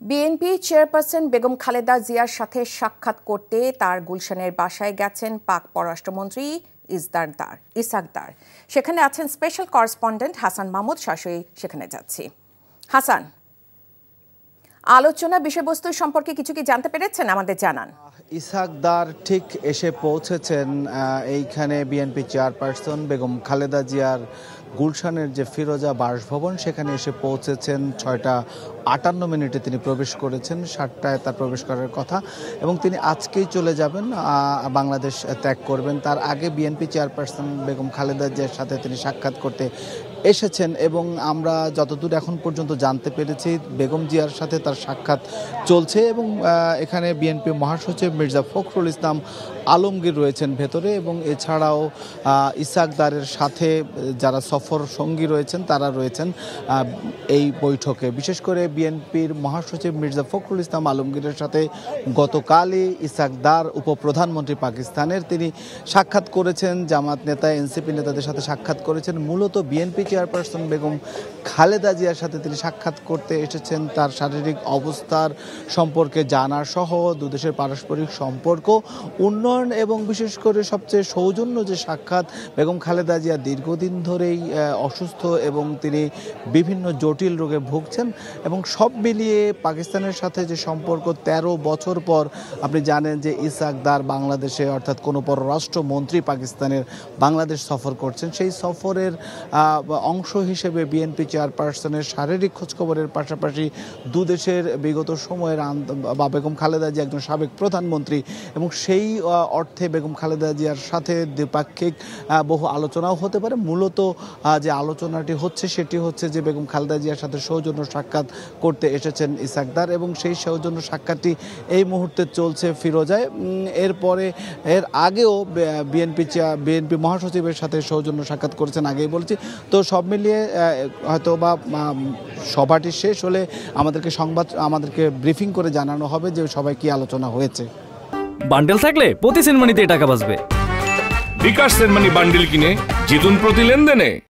BNP chairperson Begum Khaleda জিয়ার সাথে সাক্ষাৎ করতে তার গুলশানের বাসায় গেছেন পাক পররাষ্ট্রমন্ত্রী ইসহাক দার। সেখানে আছেন স্পেশাল করেসপন্ডেন্ট হাসান মাহমুদ। সরাসরি সেখানে যাচ্ছি। হাসান, আলোচনা বিষয়বস্তু সম্পর্কে কিছু কি জানতে পেরেছেন? আমাদের জানান। ইসহাক দার ঠিক এসে পৌঁছেছেন এইখানে বিএনপি চেয়ারপারসন বেগম খালেদা জিয়ার গুলশানের যে ফিরোজা বাসভবন, সেখানে এসে পৌঁছেছেন। 6:58 তিনি প্রবেশ করেছেন, 7টায় তার প্রবেশ করার কথা এবং তিনি আজকেই চলে যাবেন, বাংলাদেশ ত্যাগ করবেন। তার আগে বিএনপি চেয়ারপারসন বেগম খালেদা জিয়ার সাথে তিনি সাক্ষাৎ করতে এসেছেন এবং আমরা যতদূর এখন পর্যন্ত জানতে পেরেছি বেগম জিয়ার সাথে তার সাক্ষাৎ চলছে এবং এখানে বিএনপি মহাসচিব মির্জা ফখরুল ইসলাম আলমগীর রয়েছেন ভেতরে এবং এছাড়াও ইসহাক দারের সাথে যারা সফর সঙ্গী রয়েছেন তারা রয়েছেন এই বৈঠকে। বিশেষ করে বিএনপির মহাসচিব মির্জা ফখরুল ইসলাম আলমগীরের সাথে গতকালই ইসহাক দার উপপ্রধানমন্ত্রী পাকিস্তানের, তিনি সাক্ষাৎ করেছেন। জামাত নেতা, এনসিপি নেতাদের সাথে সাক্ষাৎ করেছেন। মূলত বিএনপি চেয়ারপারসন বেগম খালেদা জিয়ার সাথে তিনি সাক্ষাৎ করতে এসেছেন, তার শারীরিক অবস্থার সম্পর্কে জানার সহ দুদেশের পারস্পরিক সম্পর্ক উন্নয়ন এবং বিশেষ করে সবচেয়ে সৌজন্য যে সাক্ষাৎ, বেগম খালেদা জিয়া দীর্ঘদিন ধরেই অসুস্থ এবং তিনি বিভিন্ন জটিল রোগে ভুগছেন এবং সব মিলিয়ে পাকিস্তানের সাথে যে সম্পর্ক 13 বছর পর আপনি জানেন যে ইসহাক দার বাংলাদেশে অর্থাৎ কোনো পররাষ্ট্রমন্ত্রী পাকিস্তানের বাংলাদেশ সফর করছেন, সেই সফরের অংশ হিসেবে বিএনপি চেয়ারপারসনের শারীরিক খোঁজখবরের পাশাপাশি দুদেশের বিগত সময়ের বা বেগম খালেদা জিয়া একজন সাবেক প্রধানমন্ত্রী এবং সেই অর্থে বেগম খালেদা জিয়ার সাথে দ্বিপাক্ষিক বহু আলোচনাও হতে পারে। মূলত যে আলোচনাটি হচ্ছে সেটি হচ্ছে যে বেগম খালেদা জিয়ার সাথে সৌজন্য সাক্ষাৎ করতে এসেছেন ইসহাক দার এবং সেই সৌজন্য সাক্ষাৎটি এই মুহূর্তে চলছে ফিরোজায়। এর আগেও বিএনপি মহাসচিবের সাথে সৌজন্য সাক্ষাৎ করেছেন, আগেই বলছি। তো সব মিলিয়ে হয়তো বা সভাটি শেষ হলে আমাদেরকে ব্রিফিং করে জানানো হবে যে সবাই কি আলোচনা হয়েছে। বান্ডেল থাকলে প্রতি সেনমানিতে টাকা বাঁচবে। বিকাশ সেনমানি বান্ডেল কিনে জিতুন প্রতি লেনদেনে।